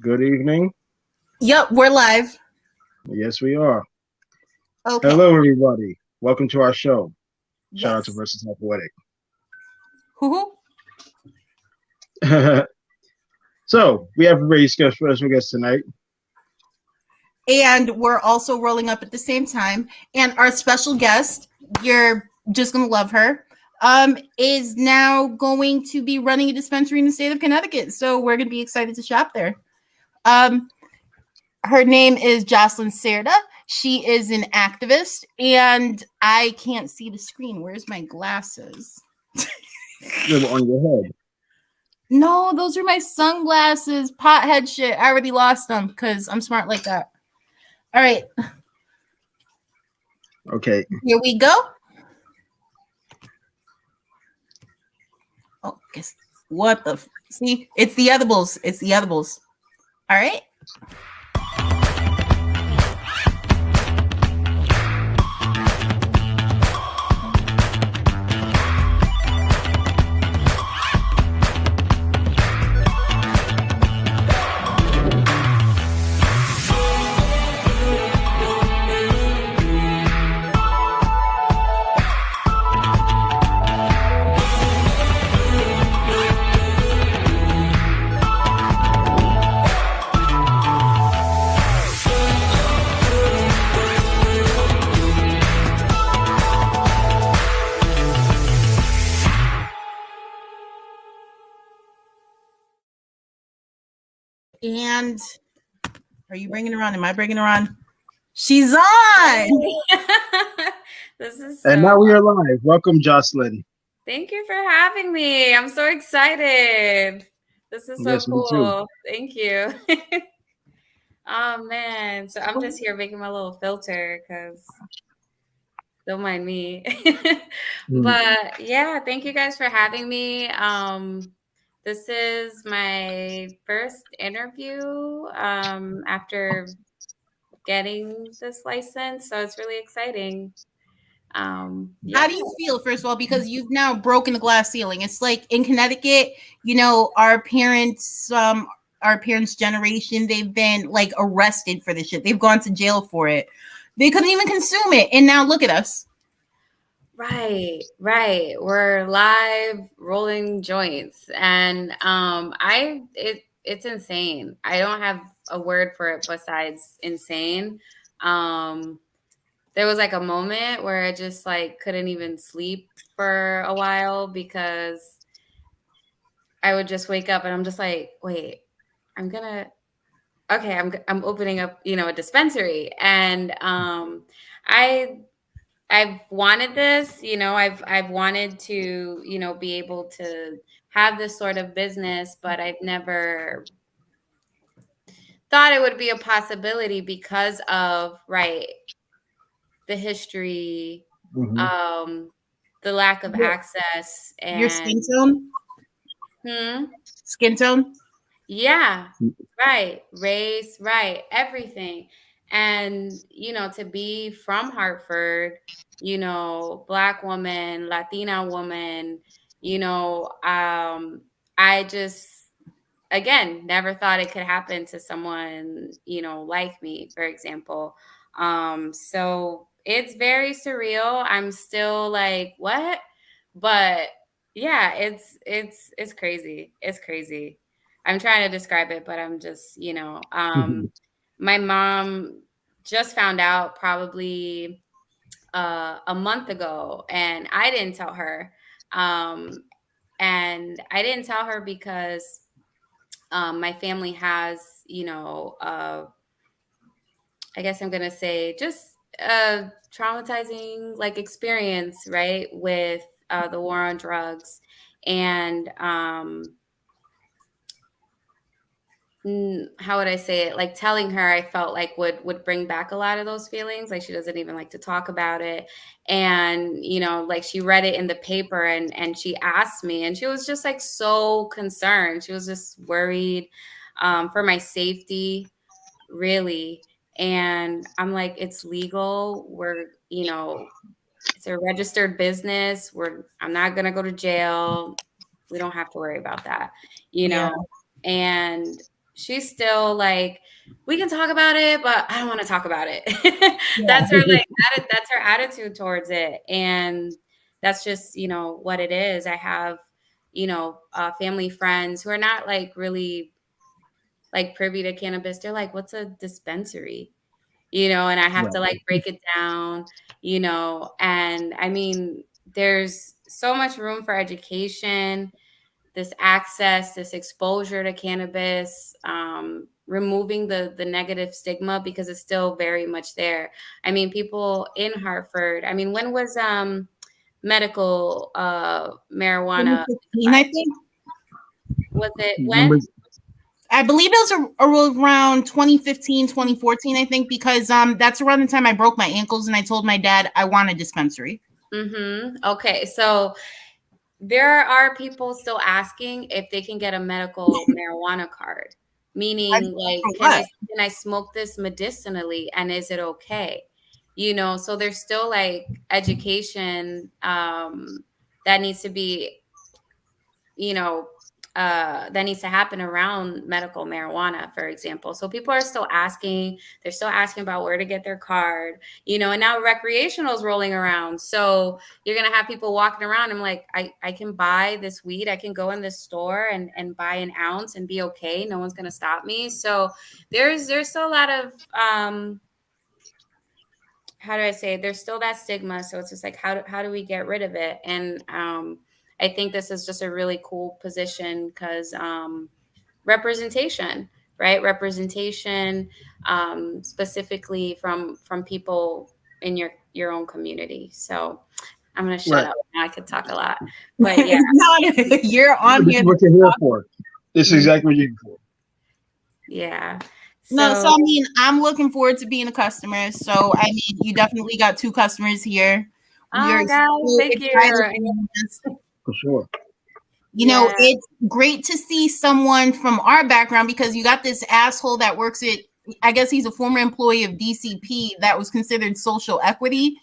Good evening. Yep, we're live. Yes, we are. Okay. Hello, everybody. Welcome to our show. Shout out to Yes. Versus Athletic. Hoo-hoo. So, we have a very special guest tonight. And we're also rolling up at the same time. And our special guest, you're just going to love her, is now going to be running a dispensary in the state of Connecticut. So we're going to be excited to shop there. Her name is Jocelyn Cerda. She is an activist, and I can't see the screen. Where's my glasses? They're on your head. No, those are my sunglasses. Pothead shit. I already lost them because I'm smart like that. All right. Okay. Here we go. Oh, guess what the see? It's the edibles. It's the edibles. All right. And are you bringing her on? Am I bringing her on? She's on. This is And now we are live. Welcome, Jocelyn. Thank you for having me. I'm so excited. This is so cool. Thank you. Oh man. So I'm just here making my little filter because don't mind me. But yeah, thank you guys for having me. This is my first interview after getting this license, so it's really exciting. Yeah. How do you feel, first of all, because you've now broken the glass ceiling? It's like in Connecticut, you know, our parents generation, they've been like arrested for this shit. They've gone to jail for it. They couldn't even consume it, and now look at us. Right. We're live rolling joints, and it's insane. I don't have a word for it besides insane. There was like a moment where I just like couldn't even sleep for a while because I would just wake up and I'm just like, wait, I'm opening up, a dispensary, and I've wanted this, I've wanted to, be able to have this sort of business, but I've never thought it would be a possibility because of, the history, the lack of access, and your skin tone. Skin tone. Yeah, right. Race, right. Everything. And, to be from Hartford, Black woman, Latina woman, I just, again, never thought it could happen to someone, like me, for example. So it's very surreal. I'm still like, what? But yeah, it's crazy. It's crazy. I'm trying to describe it, but I'm just, my mom just found out probably a month ago, and I didn't tell her. And I didn't tell her because my family has, I guess I'm going to say just a traumatizing like experience, right, with the war on drugs. And how would I say it? Like telling her, I felt like would bring back a lot of those feelings. Like she doesn't even like to talk about it. And, like she read it in the paper and she asked me, and she was just like so concerned. She was just worried for my safety, really. And I'm like, it's legal. We're, it's a registered business. I'm not going to go to jail. We don't have to worry about that, Yeah. And she's still like, we can talk about it, but I don't want to talk about it. Yeah. That's her like that's her attitude towards it. And that's just, you know, what it is. I have, you know, family friends who are not like really like privy to cannabis. They're like, what's a dispensary? You know, and I have to like break it down, you know, and I mean, there's so much room for education, this access, this exposure to cannabis, removing the negative stigma because it's still very much there. I mean, people in Hartford, I mean, when was medical marijuana 2015, I think. was it when? I believe it was around 2015, 2014, I think, because that's around the time I broke my ankles and I told my dad I want a dispensary. Okay, so there are people still asking if they can get a medical marijuana card, meaning like, can I smoke this medicinally and is it okay? You know, so there's still like education that needs to be, you know, that needs to happen around medical marijuana, for example. So people are still asking, they're still asking about where to get their card, you know, and now recreational is rolling around. So you're going to have people walking around and like, I can buy this weed. I can go in this store and buy an ounce and be okay. No one's going to stop me. So there's still a lot of, how do I say it? There's still that stigma. So it's just like, how do we get rid of it? And, I think this is just a really cool position because representation, right? Representation, specifically from people in your own community. So I'm gonna shut up. Now I could talk a lot, but yeah, you're on here. What you're here for? This is exactly what you're here for. Yeah. So I mean, I'm looking forward to being a customer. So I mean, you definitely got 2 customers here. Oh, guys, thank you. For sure. You know, it's great to see someone from our background because you got this asshole that works at, I guess he's a former employee of DCP that was considered social equity.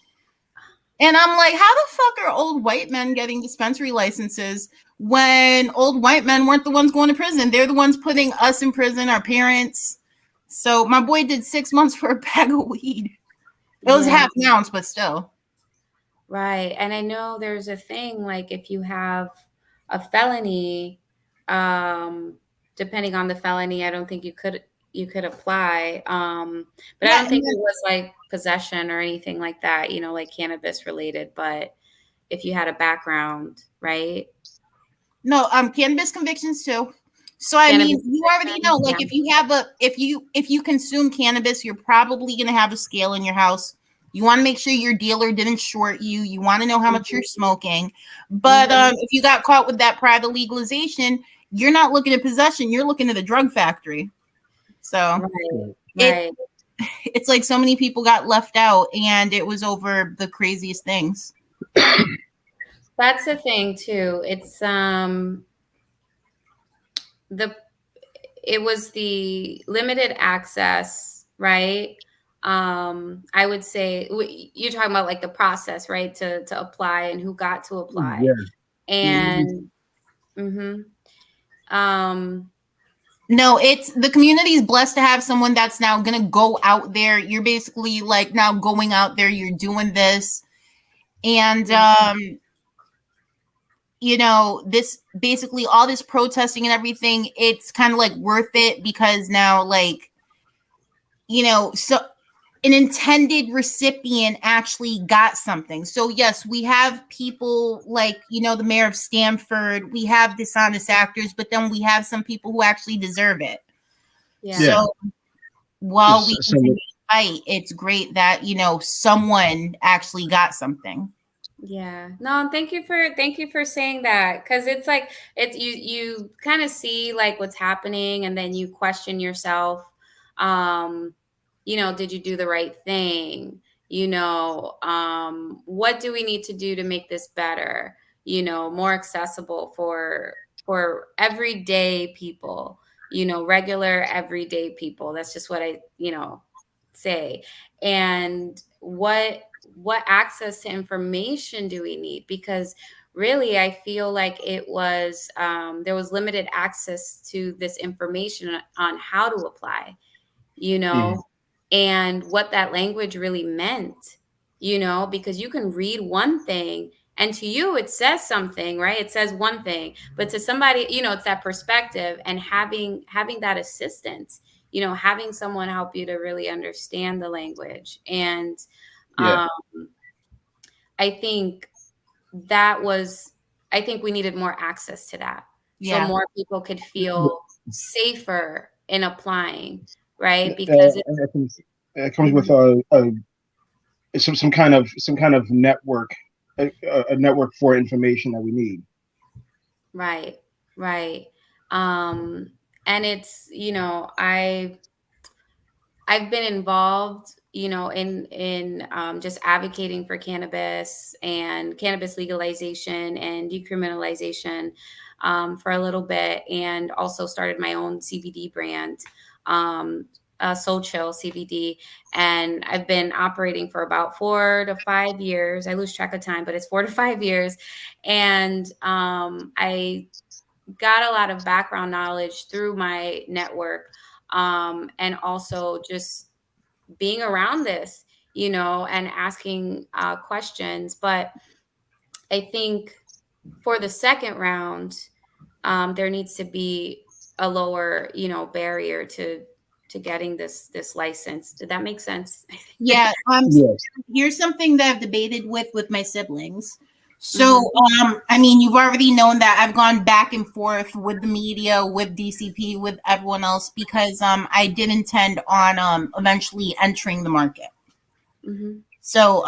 And I'm like, how the fuck are old white men getting dispensary licenses when old white men weren't the ones going to prison? They're the ones putting us in prison, our parents. So my boy did 6 months for a bag of weed. It was half an ounce, but still. Right. And I know there's a thing like if you have a felony, depending on the felony, I don't think you could apply. But I don't think it was like possession or anything like that, you know, like cannabis related. But if you had a background, right? No, cannabis convictions too. So I mean, you already know, like if you consume cannabis, you're probably gonna have a scale in your house. You want to make sure your dealer didn't short you. You want to know how much you're smoking. But if you got caught with that private legalization, you're not looking at possession. You're looking at the drug factory. So it's like so many people got left out, and it was over the craziest things. That's the thing too. It's it was the limited access, right? I would say you're talking about like the process, right? To apply and who got to apply. And no, it's the community is blessed to have someone that's now gonna go out there. You're basically like now going out there, you're doing this. And you know, this basically all this protesting and everything, it's kind of like worth it because now, like, you know, so an intended recipient actually got something. So yes, we have people like, you know, the mayor of Stamford, we have dishonest actors, but then we have some people who actually deserve it. So while we continue to fight, it's great that, you know, someone actually got something. Yeah. No, thank you for saying that. Cause it's like, you kind of see like what's happening and then you question yourself. You know, did you do the right thing? You know, what do we need to do to make this better? You know, more accessible for everyday people, you know, regular everyday people. That's just what I, you know, say. And what what access to information do we need? Because really, I feel like it was there was limited access to this information on how to apply, you know, and what that language really meant, you know, because you can read one thing and to you it says something, right? It says one thing, but to somebody, you know, it's that perspective, and having that assistance, you know, having someone help you to really understand the language. And Yeah. um, I think that was, I think we needed more access to that. So Yeah. more people could feel safer in applying, right? Because I think it comes with some kind of network, a network for information that we need. right, right. And it's, you know, I've been involved, you know, in just advocating for cannabis and cannabis legalization and decriminalization for a little bit, and also started my own CBD brand, um, Soul Chill CBD, and I've been operating for about 4 to 5 years. I lose track of time, but it's 4 to 5 years, and I got a lot of background knowledge through my network, and also just being around this, you know, and asking questions. But I think for the second round, there needs to be a lower, you know, barrier to getting this license. Did that make sense? Yeah. Yes. Here's something that I've debated with my siblings. So, I mean, you've already known that I've gone back and forth with the media, with DCP, with everyone else, because I did intend on eventually entering the market. Mm-hmm. So,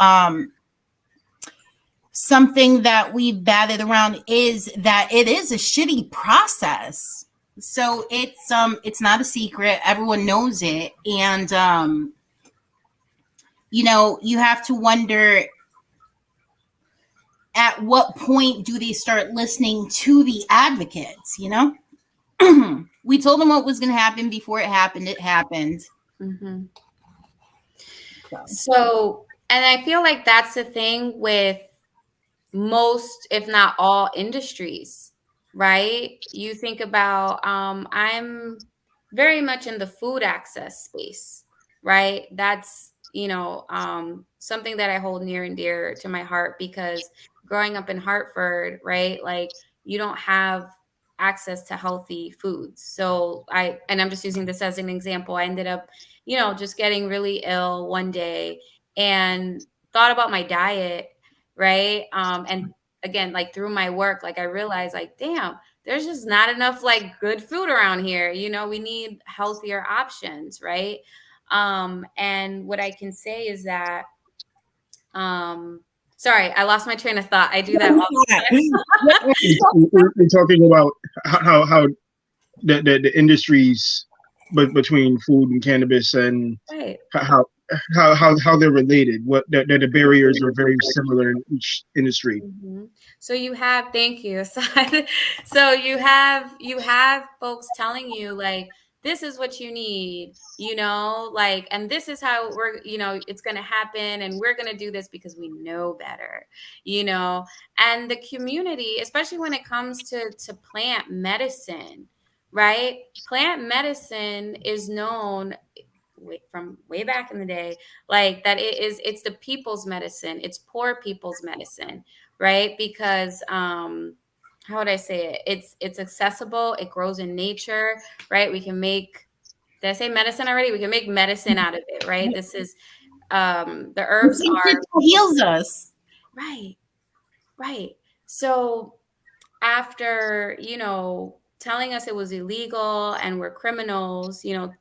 something that we've batted around is that it is a shitty process. So it's not a secret. Everyone knows it, and you know, you have to wonder at what point do they start listening to the advocates, you know? We told them what was going to happen before it happened. It happened. Mm-hmm. So, and I feel like that's the thing with most, if not all, industries, right? You think about, I'm very much in the food access space, right? That's, you know, something that I hold near and dear to my heart, because growing up in Hartford, right, like you don't have access to healthy foods. So and I'm just using this as an example. I ended up, you know, just getting really ill one day and thought about my diet, right? And again, like through my work, like I realized, like, damn, there's just not enough like good food around here. You know, we need healthier options, right? And what I can say is that, sorry, I lost my train of thought. I do that all the time. We're talking about how the industries, but between food and cannabis, and Right. how they're related. What the barriers are very similar in each industry. Mm-hmm. So you have, thank you. So you have folks telling you like, this is what you need, you know, like, and this is how we're, you know, it's going to happen, and we're going to do this because we know better, you know. And the community, especially when it comes to plant medicine, right? Plant medicine is known from way back in the day, like that it's the people's medicine, it's poor people's medicine, right? Because how would I say it, it's accessible, it grows in nature, right? We can make, did I say medicine already? We can make medicine out of it, right? This is the herbs are It heals us. right, right. So after, you know, telling us it was illegal and we're criminals, you know,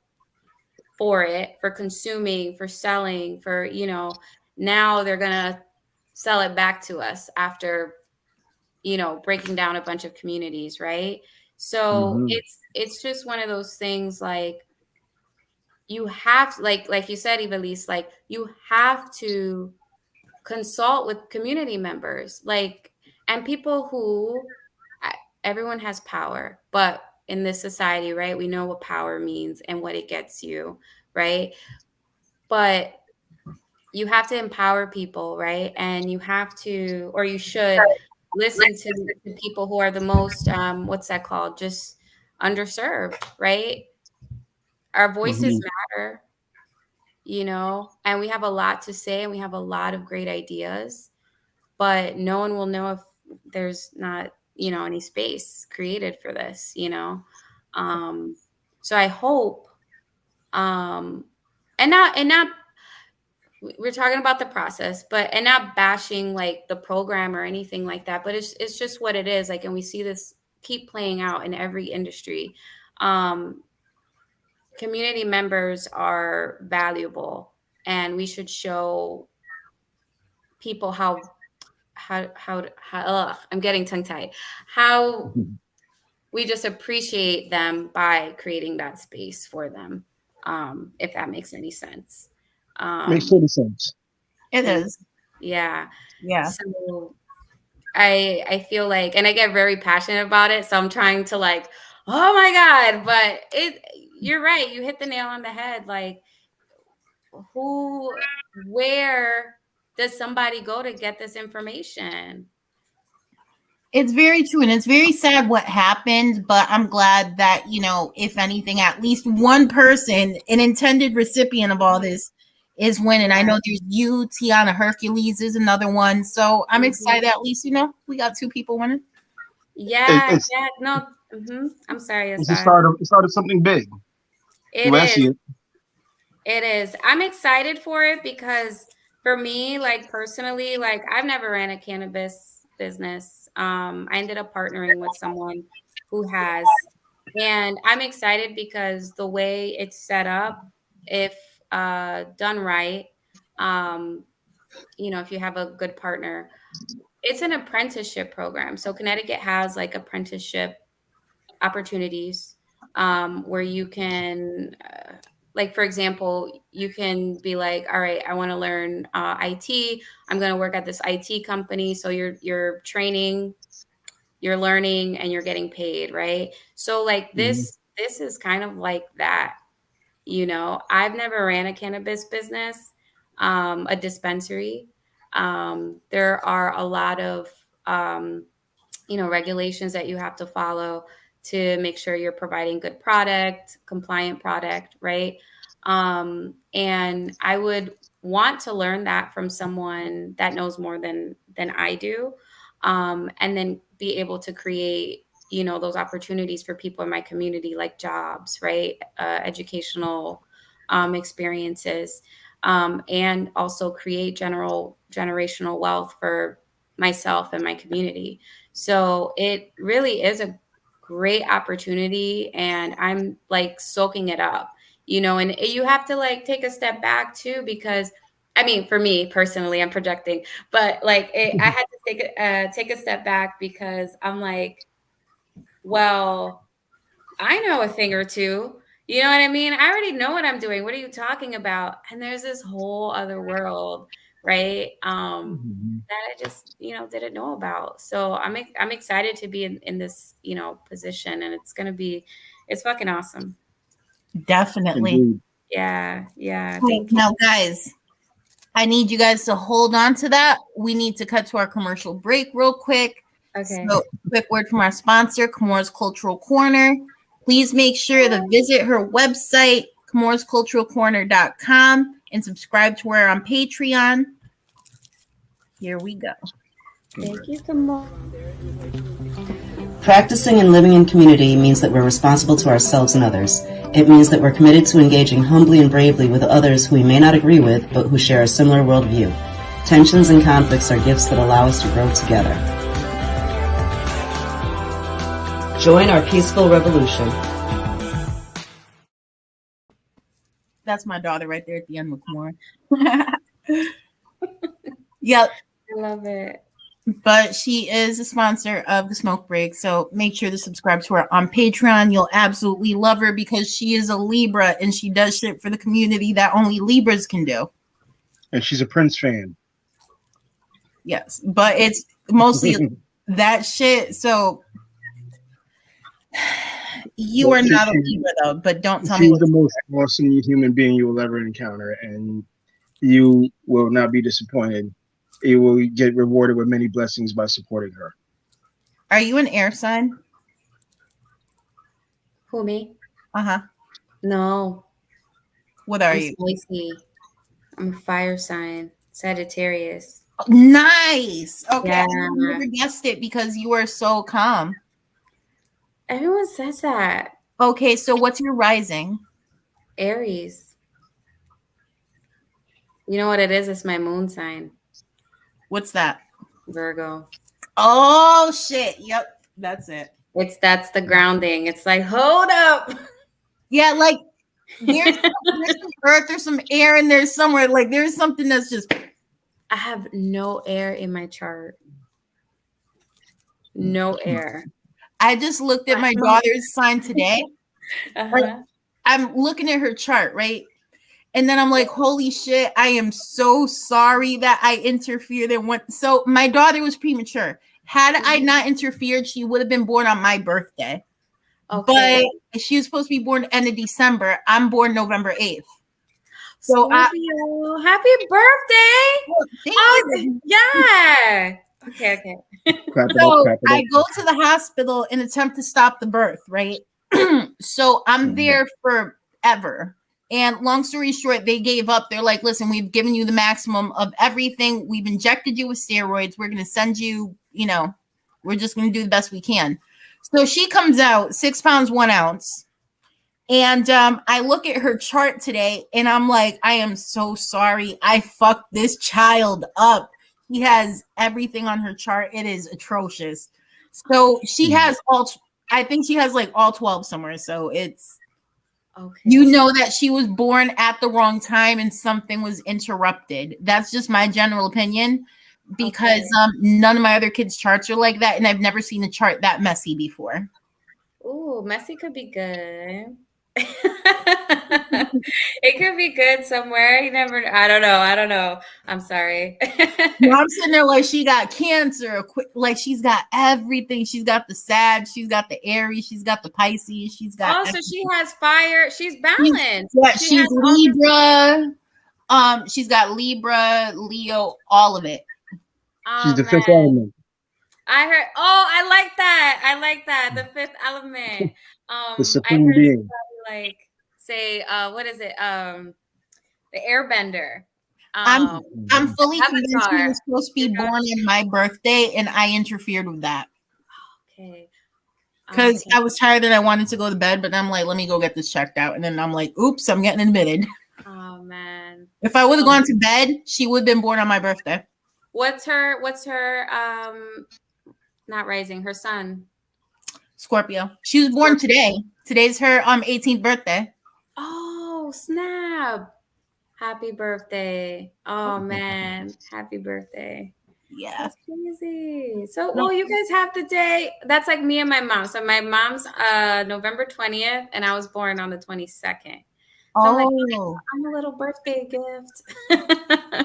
for it, for consuming, for selling, for, you know, now they're going to sell it back to us after, you know, breaking down a bunch of communities, right? So Mm-hmm. it's just one of those things, like you have, like you said, Evelise, like you have to consult with community members, like, and people who, everyone has power, but in this society, right, we know what power means and what it gets you, right? But you have to empower people, right? And you have to, or you should listen to the people who are the most, what's that called? Just underserved, right? Our voices matter, and we have a lot to say and we have a lot of great ideas, but no one will know if there's not, any space created for this, So I hope, and not we're talking about the process, and not bashing like the program or anything like that, but it's just what it is. Like, and we see this keep playing out in every industry. Community members are valuable, and we should show people how I'm getting tongue tied, how we just appreciate them by creating that space for them. If that makes any sense. Makes total sense. It is. Yeah. Yeah. So I feel like, and I get very passionate about it. So I'm trying to like, oh my God, but you're right. You hit the nail on the head. Like, where does somebody go to get this information? It's very true, and it's very sad what happened, but I'm glad that, if anything, at least one person, an intended recipient of all this, is winning. I know there's you, Tiana Hercules is another one. So I'm excited, at least, we got 2 people winning. Yeah, no. I'm sorry. It's the start of something big. It is. It is. I'm excited for it because for me, like personally, like I've never ran a cannabis business. I ended up partnering with someone who has, and I'm excited because the way it's set up, if done right, if you have a good partner, it's an apprenticeship program. So Connecticut has like apprenticeship opportunities where you can, like, for example, you can be like, all right, I want to learn IT. I'm going to work at this IT company. So you're training, you're learning, and you're getting paid, right? So like this is kind of like that. I've never ran a cannabis business, a dispensary. There are a lot of regulations that you have to follow to make sure you're providing good product, compliant product, right? And I would want to learn that from someone that knows more than I do, and then be able to create, those opportunities for people in my community, like jobs, right? Educational experiences, and also create generational wealth for myself and my community. So it really is a great opportunity, and I'm like soaking it up, and you have to like take a step back too, because I mean, for me personally, I'm projecting, but like I had to take a step back because I'm like, well, I know a thing or two. You know what I mean? I already know what I'm doing. What are you talking about? And there's this whole other world, right? That I just, didn't know about. So I'm excited to be in this, position, and it's fucking awesome. Definitely. Indeed. Yeah. Thank you. Now, guys, I need you guys to hold on to that. We need to cut to our commercial break real quick. Okay. So, quick word from our sponsor, Kimura's Cultural Corner. Please make sure to visit her website, kimurasculturalcorner.com, and subscribe to her on Patreon. Here we go. Thank you, Kimura. Practicing and living in community means that we're responsible to ourselves and others. It means that we're committed to engaging humbly and bravely with others who we may not agree with, but who share a similar worldview. Tensions and conflicts are gifts that allow us to grow together. Join our peaceful revolution. That's my daughter right there at the end with Kimura. Yep. I love it. But she is a sponsor of the Smoke Break, so make sure to subscribe to her on Patreon. You'll absolutely love her because she is a Libra and she does shit for the community that only Libras can do. And she's a Prince fan. Yes, but it's mostly that shit. So you are not a Libra though, but don't tell me. She's the most awesome human being you will ever encounter, and you will not be disappointed. You will get rewarded with many blessings by supporting her. Are you an air sign? Who, me? Uh-huh. No. What are I'm you? spicy. I'm a fire sign. Sagittarius. Nice. Okay. Yeah. I never guessed it because you are so calm. Everyone says that. Okay, so what's your rising? Aries. You know what it is? It's my moon sign. What's that? Virgo. Oh shit. Yep. That's it. That's the grounding. It's like, hold up. Yeah, like there's some earth, there's some air, and there's somewhere like there's something that's just. I have no air in my chart. No air. I just looked at my daughter's sign today. Uh-huh. I'm looking at her chart, right? And then I'm like, holy shit, I am so sorry that I interfered and went. So my daughter was premature. Had I not interfered, she would have been born on my birthday. Okay. But she was supposed to be born end of December. I'm born November 8th. So Scorpio, happy birthday. Thank you. Yeah. Okay. So I go to the hospital and attempt to stop the birth, right? So I'm there forever. And long story short, they gave up. They're like, listen, we've given you the maximum of everything. We've injected you with steroids. We're going to send you, we're just going to do the best we can. So she comes out 6 pounds, 1 ounce. And I look at her chart today and I'm like, I am so sorry. I fucked this child up. He has everything on her chart. It is atrocious. So she has I think she has like all 12 somewhere. So it's, you know that she was born at the wrong time and something was interrupted. That's just my general opinion because none of my other kids' charts are like that. And I've never seen a chart that messy before. Ooh, messy could be good. It could be good somewhere. You never. I don't know. I'm sorry. No, I'm sitting there like she got cancer. Like she's got everything. She's got the Sag. She's got the Aries. She's got the Pisces. She's got. Oh, so she has fire. She's balanced. She's Libra. She's got Libra, Leo, all of it. She's the fifth element. I heard. Oh, I like that. The fifth element. The supreme being. Like say, what is it? The Airbender. I'm fully convinced she was supposed to be born on my birthday, and I interfered with that. Okay. Because I was tired and I wanted to go to bed, but I'm like, let me go get this checked out, and then I'm like, oops, I'm getting admitted. Oh man. If I would have gone to bed, she would have been born on my birthday. What's her not rising, her sun? Scorpio. She was born today. Today's her 18th birthday. Oh, snap. Happy birthday. Oh man. Happy birthday. Yeah. That's crazy. So you guys have the day. That's like me and my mom. So my mom's November 20th and I was born on the 22nd. So I'm a little birthday gift.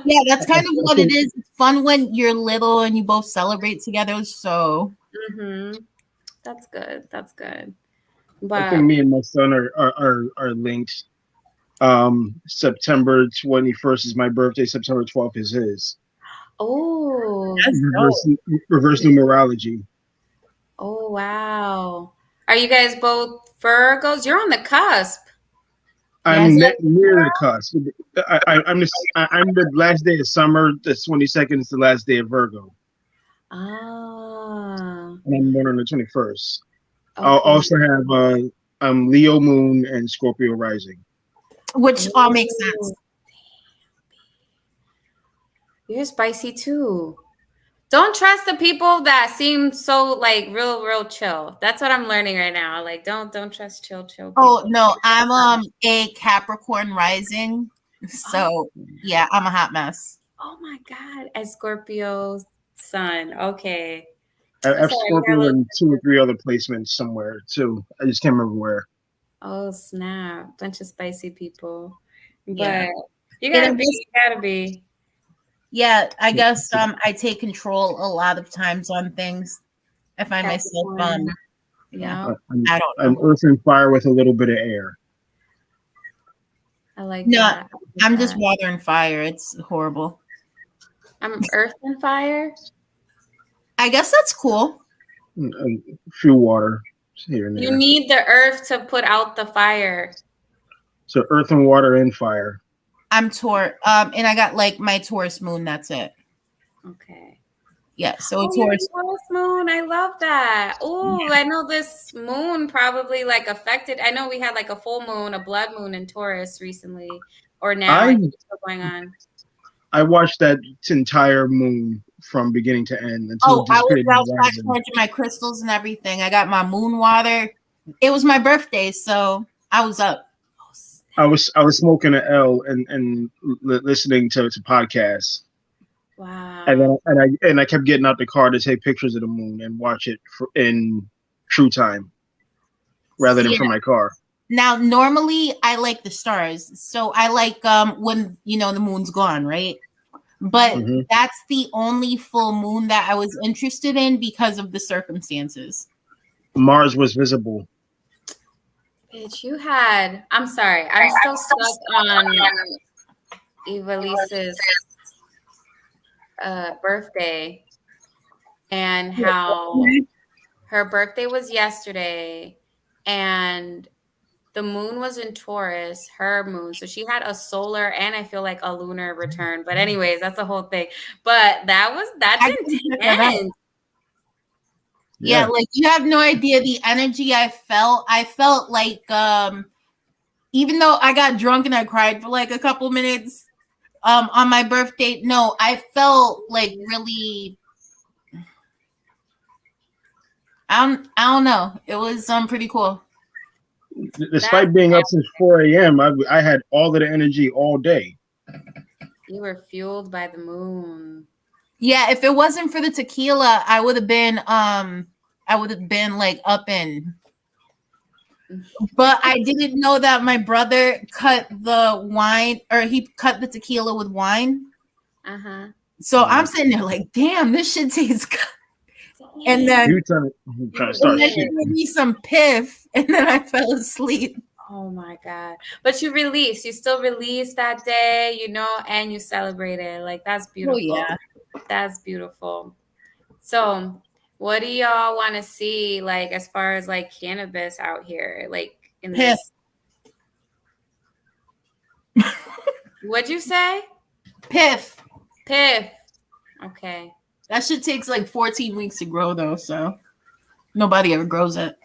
Yeah, that's kind of what it is. It's fun when you're little and you both celebrate together. So that's good. But I think me and my son are linked. September 21st is my birthday. September 12th is his. Oh, reverse numerology. Oh wow! Are you guys both Virgos? You're on the cusp. I'm near the cusp. I'm the last day of summer. The 22nd is the last day of Virgo. Ah. And I'm born on the 21st. Okay. I'll also have Leo moon and Scorpio rising. Which all makes sense. You're spicy too. Don't trust the people that seem so like real chill. That's what I'm learning right now. Like don't trust chill people. Oh no, I'm a Capricorn rising. So yeah, I'm a hot mess. Oh my god, a Scorpio sun. Okay. I have Scorpio in 2 or 3 other placements somewhere too. I just can't remember where. Oh snap! Bunch of spicy people. But you gotta be. Yeah, I guess I take control a lot of times on things. I find myself I don't know. I'm earth and fire with a little bit of air. I like No, that. I'm just water and fire. It's horrible. I'm earth and fire. I guess that's cool. A few water here and there. You need the earth to put out the fire. So earth and water and fire. I'm Taurus, and I got like my Taurus moon. That's it. Okay. Yeah, so Oh, Taurus. Taurus moon. I love that. Oh, I know this moon probably like affected. I know we had like a full moon, a blood moon in Taurus recently, or now. I think it's still going on. I watched that entire moon from beginning to end until Oh, I was outside charging my crystals and everything. I got my moon water. It was my birthday, so I was up. I was smoking an L and listening to podcasts. Wow. And I kept getting out the car to take pictures of the moon and watch it in true time, rather than from my car. Now, normally I like the stars, so I like when the moon's gone, right? But that's the only full moon that I was interested in because of the circumstances. Mars was visible. Bitch, you had. I'm sorry. I'm still stuck on Eva-Lisa's birthday and how her birthday was yesterday and the moon was in Taurus, her moon. So she had a solar and I feel like a lunar return. But anyways, that's the whole thing. But that's intense. Yeah, like you have no idea the energy I felt. I felt like even though I got drunk and I cried for like a couple minutes on my birthday, no, I felt like really I don't know. It was pretty cool. Despite being up since 4 a.m., I had all of the energy all day. You were fueled by the moon. Yeah, if it wasn't for the tequila, I would have been like up in. But I didn't know that my brother cut the wine, or he cut the tequila with wine. So I'm sitting there like, damn, this shit tastes good. And then you trying to start gave me some piff, and then I fell asleep. Oh my God. But you still released that day, and you celebrated. Like, that's beautiful. Oh, yeah. That's beautiful. So what do y'all want to see, like, as far as like cannabis out here? Like in piff. This. What'd you say? Piff. Okay. That shit takes like 14 weeks to grow though, so nobody ever grows it.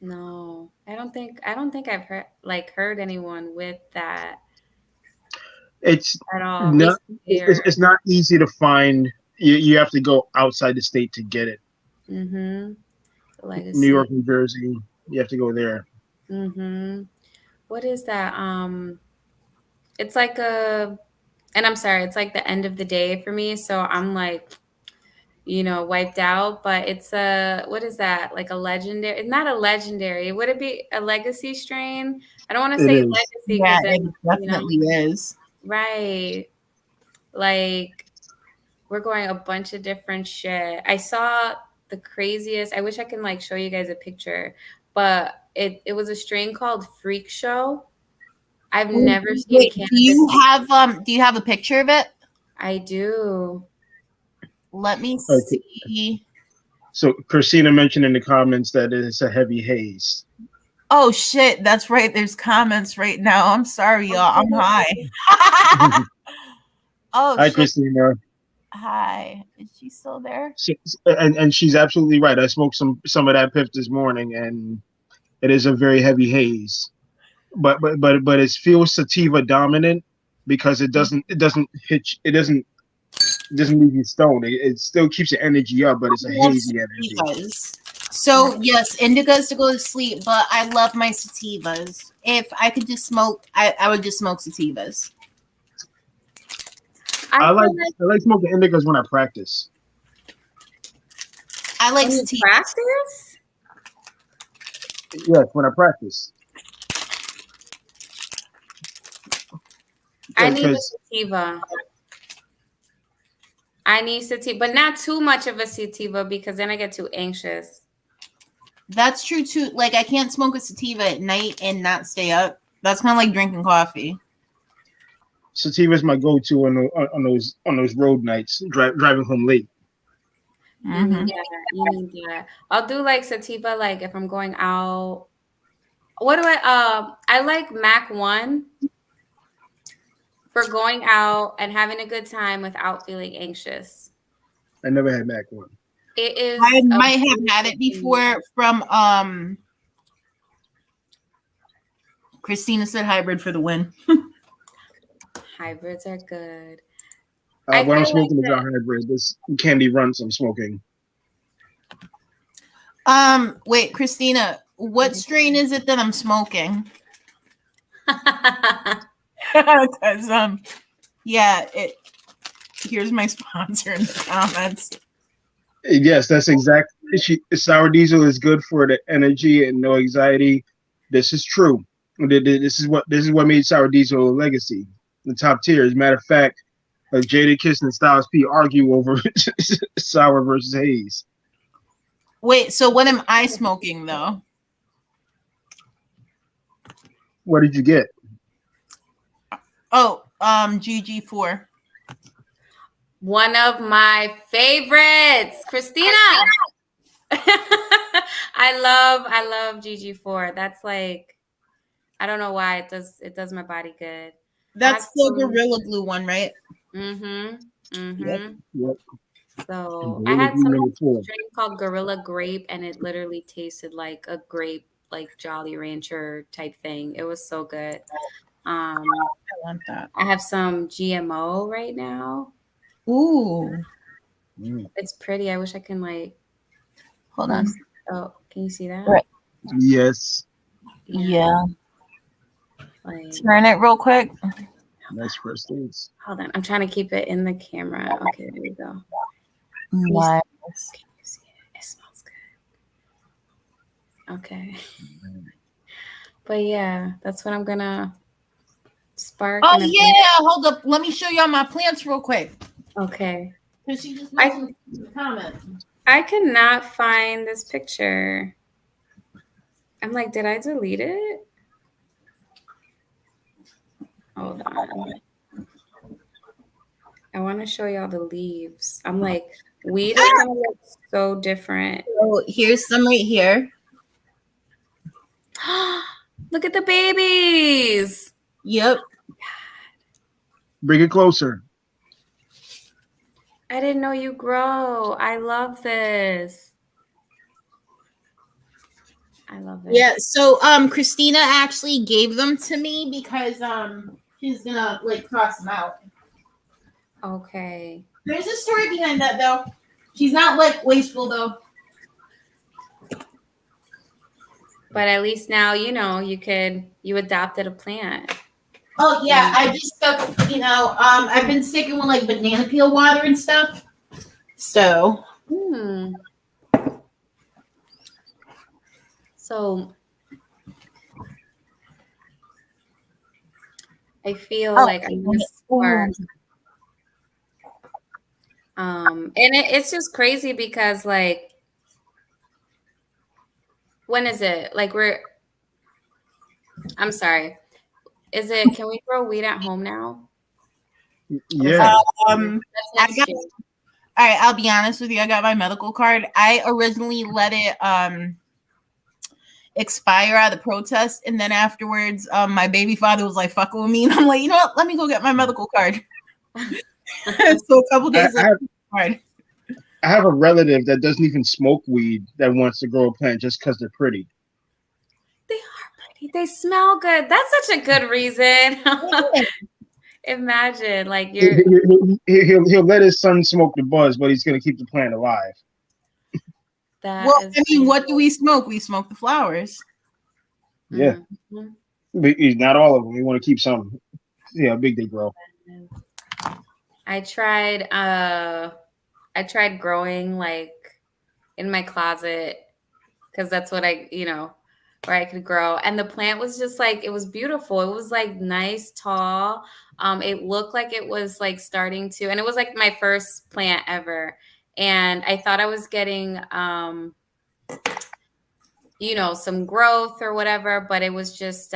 No, I don't think I've heard anyone with that. It's at all. It's not easy to find. You have to go outside the state to get it. Legacy. New York, New Jersey. You have to go there. What is that? It's like and I'm sorry, it's like the end of the day for me, so I'm like, wiped out. But it's what is that? Like a legendary? It's not a legendary. Would it be a legacy strain? I don't want to say legacy. Yeah, it definitely is. Right. Like we're going a bunch of different shit. I saw the craziest. I wish I can like show you guys a picture, but it was a strain called Freak Show. I've never seen cannabis. Do you have a picture of it? I do. Let me see. So Christina mentioned in the comments that it's a heavy haze. Oh shit, that's right. There's comments right now. I'm sorry, y'all. I'm high. Oh, hi, shit. Christina. Hi. Is she still there? And she's absolutely right. I smoked some of that piff this morning, and it is a very heavy haze. But it feels sativa dominant because it doesn't leave you stoned. It still keeps your energy up, but it's a hazy energy. So yes, indicas to go to sleep, but I love my sativas. If I could just smoke, I would just smoke sativas. I like smoking indicas when I practice. I like sativas. Practice? Yes, when I practice. I need a sativa. I need sativa, but not too much of a sativa because then I get too anxious. That's true too. Like I can't smoke a sativa at night and not stay up. That's kind of like drinking coffee. Sativa is my go-to on those road nights, driving home late. You need that. You need that. I'll do like sativa, like if I'm going out. What do I like Mac 1 for going out and having a good time without feeling anxious. I never had Mac 1. It is. I might have had it before from Christina said hybrid for the win. Hybrids are good. What I'm smoking is a hybrid. This candy runs I'm smoking. Wait, Christina, what strain is it that I'm smoking? Because yeah, here's my sponsor in the comments. Yes, that's exactly. Sour diesel is good for the energy and no anxiety. This is true. This is what made sour diesel a legacy. The top tier. As a matter of fact, Jada Kiss and Styles P argue over sour versus haze. Wait, so what am I smoking though? What did you get? Oh, GG4. One of my favorites, Christina. I love GG4. That's like, I don't know why it does my body good. That's the Gorilla Glue one, right? Yep. So I had some drink called Gorilla Grape, and it literally tasted like a grape, like Jolly Rancher type thing. It was so good. I want that. I have some GMO right now. Ooh. It's pretty. I wish I can like. Hold on. Oh, can you see that? Right. Yes. Yeah. Like, turn it real quick. Nice first things. Hold on. I'm trying to keep it in the camera. Okay, there we go. Nice. Can you see it? It smells good. Okay. But yeah, that's what I'm gonna spark. Oh yeah, hold up. Let me show y'all my plants real quick. Okay. Because she just mentioned in the comments. I cannot find this picture. I'm like, did I delete it? Hold on. I want to show y'all the leaves. I'm like, weed is gonna look so different. So here's some right here. Look at the babies. Yep. Bring it closer. I didn't know you grow. I love this. I love it. Yeah, so Christina actually gave them to me because she's gonna like cross them out. Okay. There's a story behind that though. She's not like wasteful though. But at least now you adopted a plant. Oh yeah, I just stuck, I've been sticking with like banana peel water and stuff. So So I feel like I'm gonna spark. And it's just crazy because like, when is it? Like I'm sorry. Can we grow weed at home now? Yeah. All right, I'll be honest with you. I got my medical card. I originally let it expire at the protest, and then afterwards, my baby father was like fucking with me, and I'm like, you know what? Let me go get my medical card. So a couple days later, I have a relative that doesn't even smoke weed that wants to grow a plant just because they're pretty. They are pretty. They smell good. That's such a good reason. Imagine, like he'll let his son smoke the buzz, but he's gonna keep the plant alive. What do we smoke? We smoke the flowers. Yeah, but not all of them. We want to keep some. See how big they grow. I tried growing like in my closet because that's what where I could grow. And the plant was just like, it was beautiful. It was like nice, tall. It looked like it was like starting to, and it was like my first plant ever. And I thought I was getting, some growth or whatever, but it was just,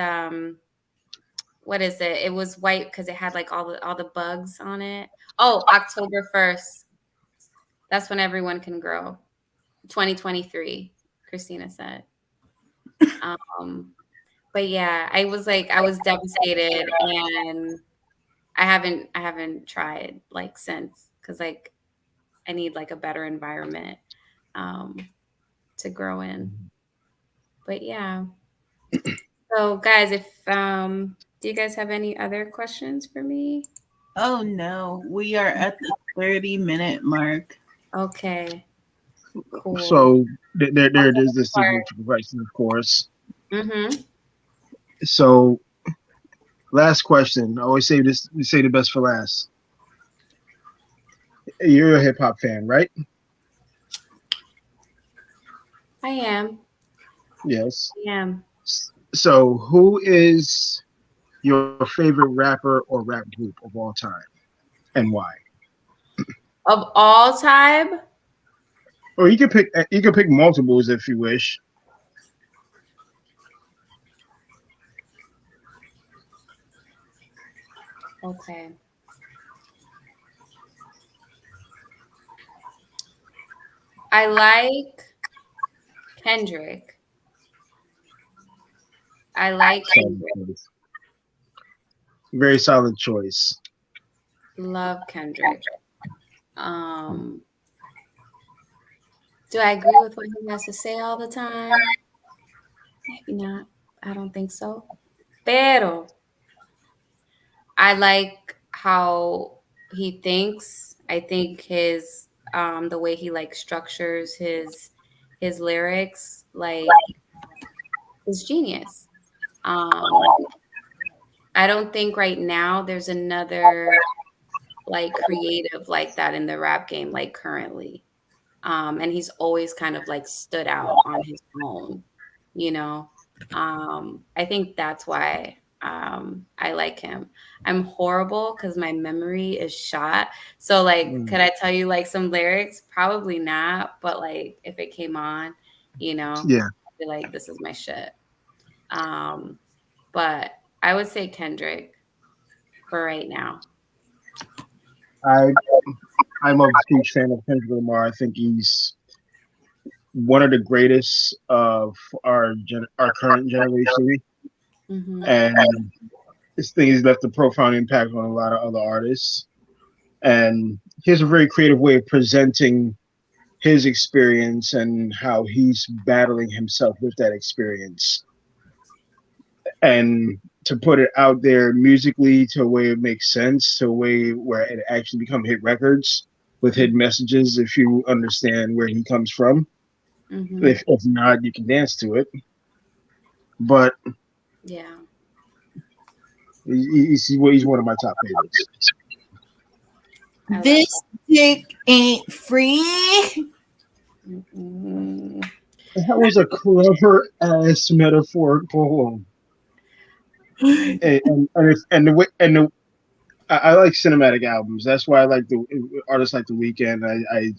what is it? It was white because it had like all the bugs on it. Oh, October 1st. That's when everyone can grow. 2023, Christina said. But yeah, I was devastated, and I haven't tried like since, because like I need like a better environment to grow in. But yeah. So guys, if do you guys have any other questions for me? Oh no, we are at the 30-minute mark. Okay. Cool. So there it is, the significant question, of course. Mm-hmm. So last question. I always say this, you say the best for last. You're a hip hop fan, right? I am. Yes. I am. So who is your favorite rapper or rap group of all time, and why? Of all time? Or you can pick multiples if you wish. Okay. I like Kendrick. I like Kendrick. Very solid choice. Love Kendrick. Do I agree with what he has to say all the time? Maybe not. I don't think so. Pero I like how he thinks. I think his the way he like structures his lyrics like is genius. I don't think right now there's another like creative like that in the rap game like currently. And he's always kind of like stood out on his own, you know. I think that's why I like him. I'm horrible because my memory is shot. So like, could I tell you like some lyrics? Probably not. But like, if it came on, you know, Yeah, I'd be like, this is my shit. But I would say Kendrick for right now. I'm a huge fan of Kendrick Lamar. I think he's one of the greatest of our current generation, and this thing has left a profound impact on a lot of other artists. And he has a very creative way of presenting his experience and how he's battling himself with that experience, and to put it out there musically to a way it makes sense, to a way where it actually become hit records with hidden messages, if you understand where he comes from. If not, you can dance to it. But yeah, he's one of my top favorites. This dick ain't free. That was a clever ass metaphorical. I like cinematic albums. That's why I like the artists like The Weeknd. I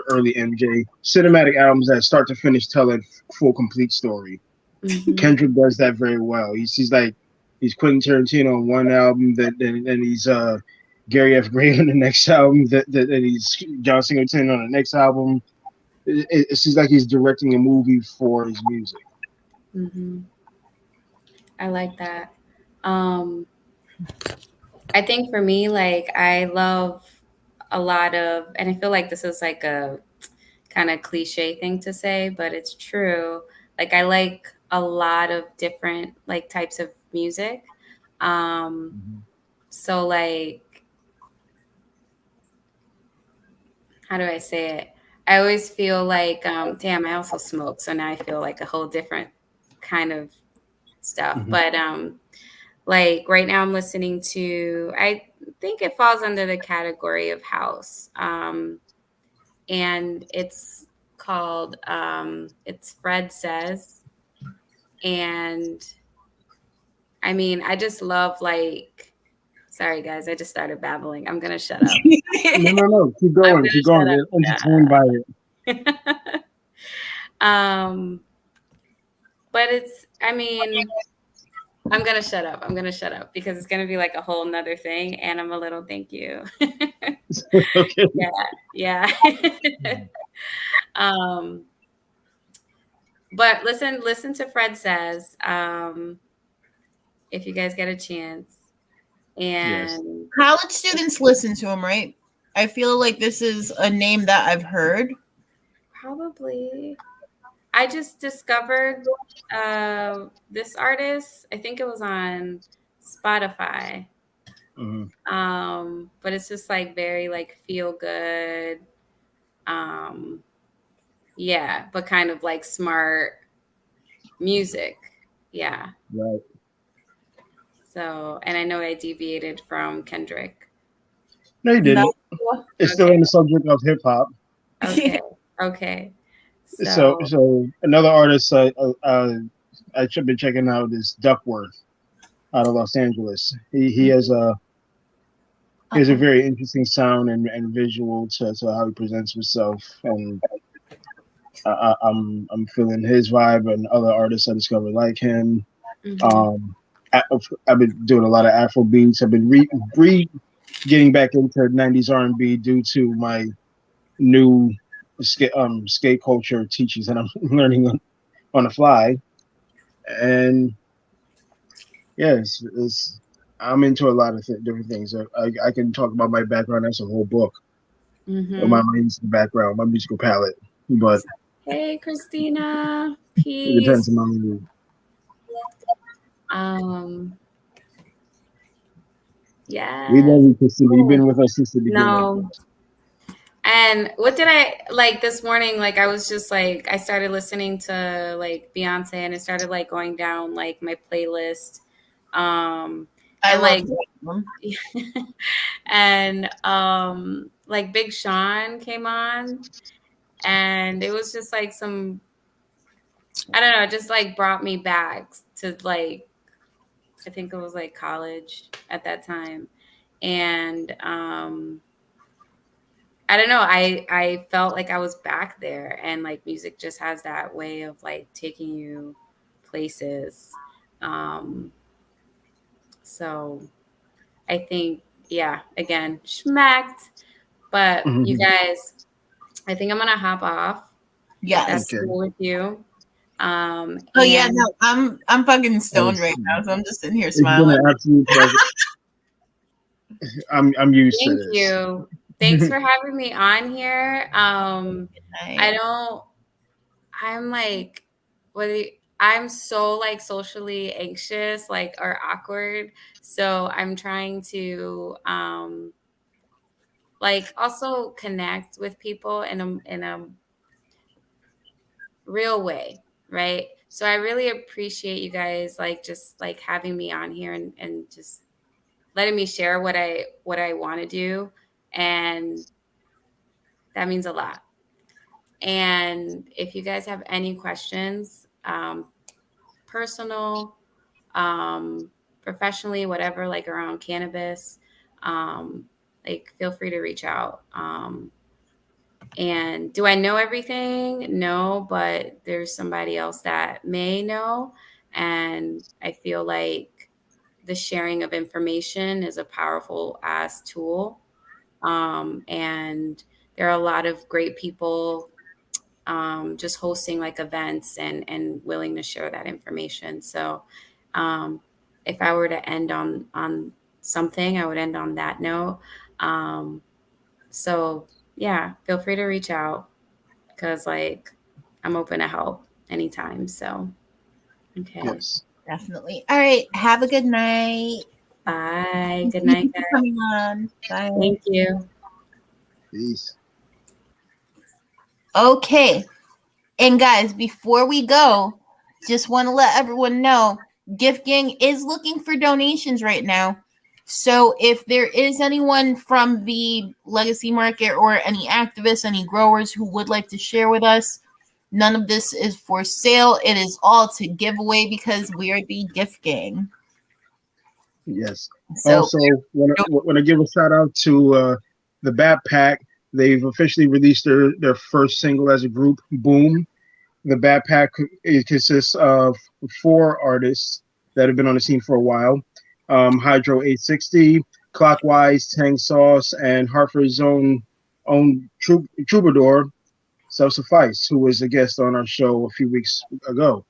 early MJ cinematic albums that start to finish tell a full complete story. Kendrick does that very well. He's Quentin Tarantino on one album, then he's Gary F. Gray on the next album, that he's John Singleton on the next album. It seems like he's directing a movie for his music. I like that. I think for me, like I love a lot of, and I feel like this is like a kind of cliche thing to say, but it's true. Like I like a lot of different like types of music. So like, how do I say it? I always feel like, damn, I also smoke. So now I feel like a whole different kind of stuff. But like right now I'm listening to, I think it falls under the category of house. And it's called, it's Fred Says. And I mean, I just love like, sorry guys, I just started babbling. I'm going to shut up. No. Keep going. Get entertained by it. But it's, I mean, I'm gonna shut up. I'm gonna shut up because it's gonna be like a whole nother thing, and I'm a little thank you. Okay. Yeah. But listen to Fred Says, if you guys get a chance. And college students listen to him, right? I feel like this is a name that I've heard. probably I just discovered this artist. I think it was on Spotify. But it's just like very like feel good. Yeah, but kind of like smart music. Yeah. Right. So, and I know I deviated from Kendrick. No, you didn't. It's still in the subject of hip hop. Okay. So another artist I should be checking out is Duckworth out of Los Angeles. He has a very interesting sound and visual to how he presents himself, and I'm feeling his vibe and other artists I discovered like him. I've been doing a lot of Afro beats. I've been getting back into 90s R&B due to my new skate culture teachings that I'm learning on the fly. And yes, I'm into a lot of different things. I can talk about my background. That's a whole book. My music background, my musical palette. But hey, Christina, peace. It depends on my mood. Yeah. We love you, Christina. You've been with us since the beginning. No. And what did I like this morning? Like, I was just like, I started listening to like Beyonce, and it started like going down like my playlist. And like, and like Big Sean came on, and it was just like some, I don't know, it just like brought me back to like, I think it was like college at that time. And I don't know. I felt like I was back there, and like music just has that way of like taking you places. So I think, yeah, again, schmacked. But you guys, I think I'm gonna hop off. Yeah, that's cool with you. Yeah, no, I'm fucking stoned right now, so I'm just sitting here smiling. It's been an absolute pleasure. I'm used to this. Thank you. Thanks for having me on here. I'm like, I'm so like socially anxious, like, or awkward. So I'm trying to like also connect with people in a real way, right? So I really appreciate you guys like just like having me on here and just letting me share what I want to do, and that means a lot. And if you guys have any questions, personal, professionally, whatever, like around cannabis, like feel free to reach out. And do I know everything? No, but there's somebody else that may know. And I feel like the sharing of information is a powerful ass tool. And there are a lot of great people just hosting like events and willing to share that information. So if I were to end on something, I would end on that note. So yeah, feel free to reach out, because like I'm open to help anytime. So okay. Yes. Definitely. All right. Have a good night. Bye. Good night, guys. Coming on. Bye. Thank you. Peace. Okay. And guys, before we go, just want to let everyone know Gift Gang is looking for donations right now. So if there is anyone from the legacy market or any activists, any growers who would like to share with us, none of this is for sale. It is all to give away because we are the Gift Gang. Yes. So, also, when I give a shout out to the Bat Pack, they've officially released their first single as a group, Boom. The Bat Pack, it consists of 4 artists. that have been on the scene for a while. Hydro 860, Clockwise, Tang Sauce, and Hartford's own troubadour, Self Suffice, who was a guest on our show a few weeks ago.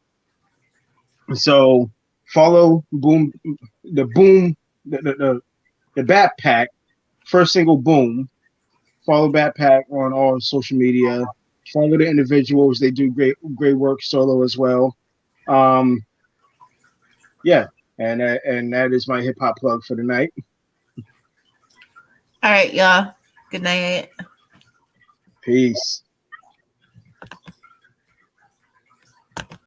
So follow the Backpack first single Boom. Follow Backpack on all social media. Follow the individuals; they do great work solo as well. Yeah, and that is my hip hop plug for the night. All right, y'all. Good night. Peace.